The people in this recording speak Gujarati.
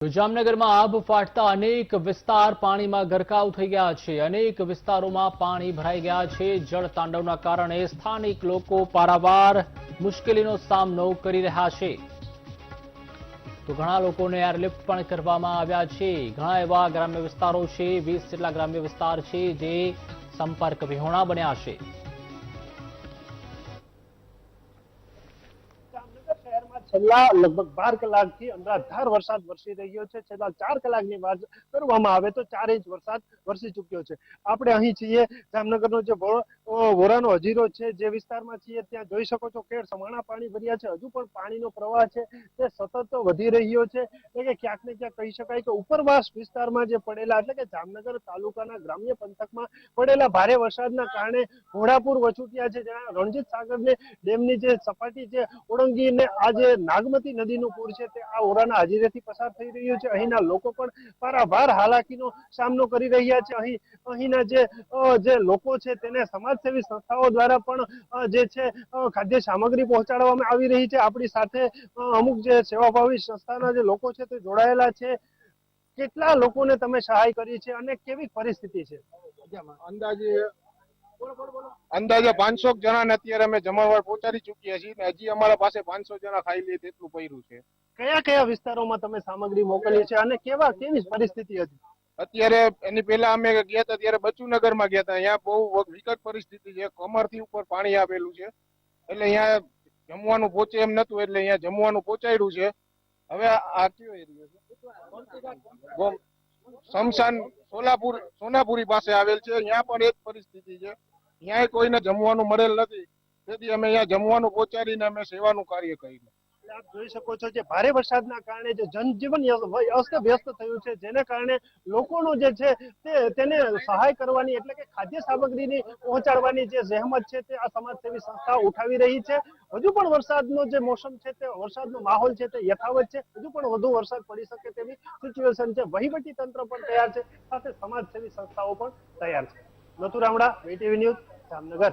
જામનગરમાં આભ ફાટતા અનેક વિસ્તાર પાણીમાં ગરકાવ થઈ ગયા છે। અનેક વિસ્તારોમાં પાણી ભરાઈ ગયા છે। જળતાંડવના કારણે સ્થાનિક લોકો પારાવાર મુશ્કેલીનો સામનો કરી રહ્યા છે। તો ઘણા લોકોને એરલિફ્ટ પણ કરવામાં આવ્યા છે। ઘણા એવા ગ્રામ્ય વિસ્તારો છે, 20 જેટલા ગ્રામ્ય વિસ્તાર છે જે સંપર્ક વિહોણા બન્યા છે। છેલ્લા લગભગ 12 કલાકથી અનરાધાર વરસાદ વરસી રહ્યો છે। છેલ્લા 4 કલાકની વાત કરવામાં આવે તો 4 ઇંચ વરસાદ વરસી ચૂક્યો છે। આપણે અહીં છીએ જામનગરનો જે વોરાનો હજીરો છે, જે વિસ્તારમાં છીએ ત્યાં જોઈ શકો છો કે સમાણા પાણી ભર્યા છે। હજુ પણ પાણીનો પ્રવાહ છે તે સતત વધી રહ્યો છે। એટલે કે ક્યાંક ને ક્યાંક કહી શકાય કે ઉપરવાસ વિસ્તારમાં જે પડેલા એટલે કે જામનગર તાલુકાના ગ્રામ્ય પંથકમાં પડેલા ભારે વરસાદના કારણે ઘોડાપુર વચુટિયા છે, જ્યાં રણજીત સાગરને ડેમની જે સપાટી છે ઓળંગીને આજે નાગમતી નદીનું પૂર છે તે આ ઓરાના હજીરેથી પસાર થઈ રહ્યું છે। અહીંના લોકો પણ પારાવાર હાલાકીનો સામનો કરી રહ્યા છે। અહીંના જે લોકો છે તેને સમાજસેવી સંસ્થાઓ દ્વારા પણ જે છે ખાદ્ય સામગ્રી પહોંચાડવામાં આવી રહી છે। આપણી સાથે અમુક જે સેવાભાવી સંસ્થાના જે લોકો છે તે જોડાયેલા છે। કેટલા લોકોને તમે સહાય કરી છે અને કેવી પરિસ્થિતિ છે? અંદાજે 500 જણાને અત્યારે અમે જમણવાર પહોંચાડી ચૂક્યા છીએ અને હજી અમારા પાસે 500 જણા ખાઈ લે તેટલું પડ્યું છે। કયા કયા વિસ્તારોમાં તમે સામગ્રી મોકલી છે અને કેવી પરિસ્થિતિ હતી? અત્યારે એની પહેલા અમે ગયા હતા ત્યારે બચુનગરમાં ગયા હતા। અહીંયા બહુ વિકટ પરિસ્થિતિ છે, કમરથી ઉપર પાણી આવેલું છે, એટલે અહીંયા જમવાનું પહોંચે એમ નતું, એટલે અહીંયા જમવાનું પહોંચાડ્યું છે। હવે આ કયો એરિયો છે? શમશાન સોનાપુરી પાસે આવેલ છે, અહીંયા પણ એ જ પરિસ્થિતિ છે। અહીંયા કોઈને જમવાનું મળેલ નથી, તેથી અમે અહીંયા જમવાનું પહોંચાડીને અમે સેવાનું કાર્ય કર્યું। આપ જોઈ શકો છો કે ભારે વરસાદના કારણે જે જનજીવન અસ્તવ્યસ્ત થયું છે, જેને કારણે લોકોનો જે છે તેને સહાય કરવાની એટલે કે ખાદ્ય સામગ્રીની પહોંચાડવાની જે જહેમત છે તે આ સમાજસેવી સંસ્થાઓ ઉઠાવી રહી છે। હજુ પણ વરસાદનો જે મોસમ છે તે વરસાદનો માહોલ છે તે યથાવત છે। હજુ પણ વધુ વરસાદ પડી શકે તેવી સિચ્યુએશન છે। વહીવટી તંત્ર પણ તૈયાર છે, સાથે સમાજસેવી સંસ્થાઓ પણ તૈયાર છે। Nathu Ramda, VTV news, Jamnagar.